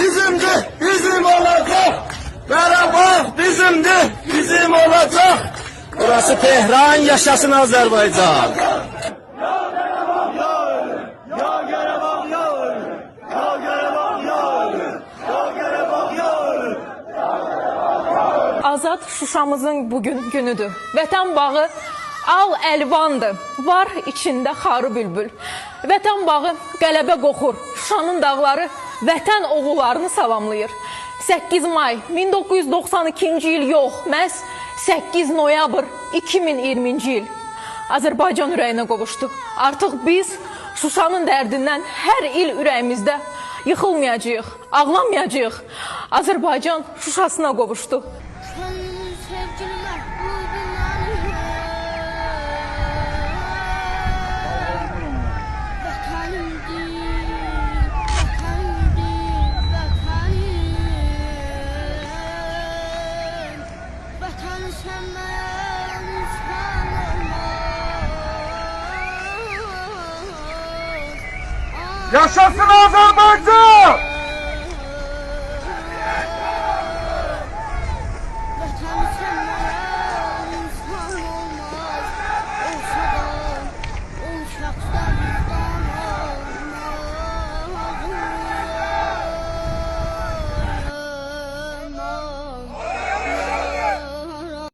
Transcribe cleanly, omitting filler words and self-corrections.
bizimdir, bizim olacak. Qarabağ bizimdir, bizim olacak. Burası Tehran, yaşasın Azərbaycan. Azad Şuşamızın bugün günüdür. Vətən bağı al əlvandır, var içində xarı bülbül. Vətən bağı qələbə qoxur, Şuşanın dağları vətən oğullarını salamlayır. 8 may 1992-ci il yox, məhz 8 noyabr 2020-ci il Azərbaycan ürəyinə qovuşdu. Artıq biz Şuşanın dərdindən hər il ürəyimizdə yıxılmayacağıq, ağlamayacağıq. Azərbaycan Şuşasına qovuşdu. Yaşasın Azərbaycan!